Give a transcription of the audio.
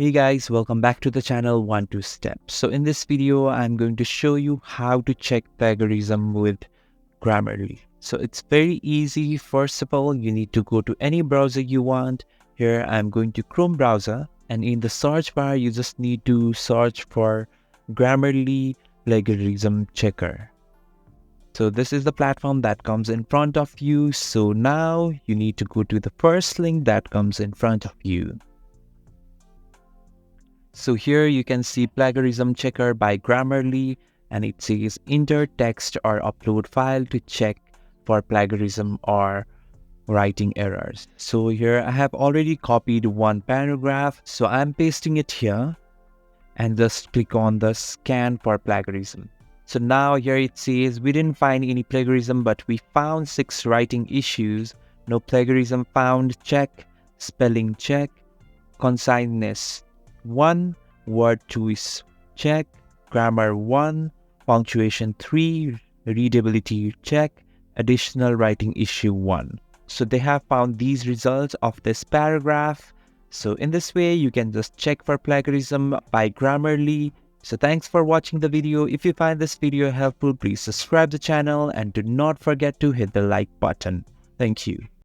Hey guys, welcome back to the channel 1-2 Steps. So in this video, I'm going to show you how to check plagiarism with Grammarly. So it's very easy. First of all, you need to go to any browser you want. Here I'm going to Chrome browser, and in the search bar, you just need to search for Grammarly plagiarism checker. So this is the platform that comes in front of you. So now you need to go to the first link that comes in front of you. So here you can see plagiarism checker by Grammarly, and it says enter text or upload file to check for plagiarism or writing errors. So here I have already copied one paragraph, so I'm pasting it here and just click on the scan for plagiarism. So now here it says we didn't find any plagiarism, but we found 6 writing issues. No plagiarism found, check. Spelling check. Conciseness 1, word choice check, grammar 1, punctuation 3, readability check, additional writing issue 1. So they have found these results of this paragraph. So in this way, you can just check for plagiarism by Grammarly. So thanks for watching the video. If you find this video helpful, please subscribe the channel and do not forget to hit the like button. Thank you.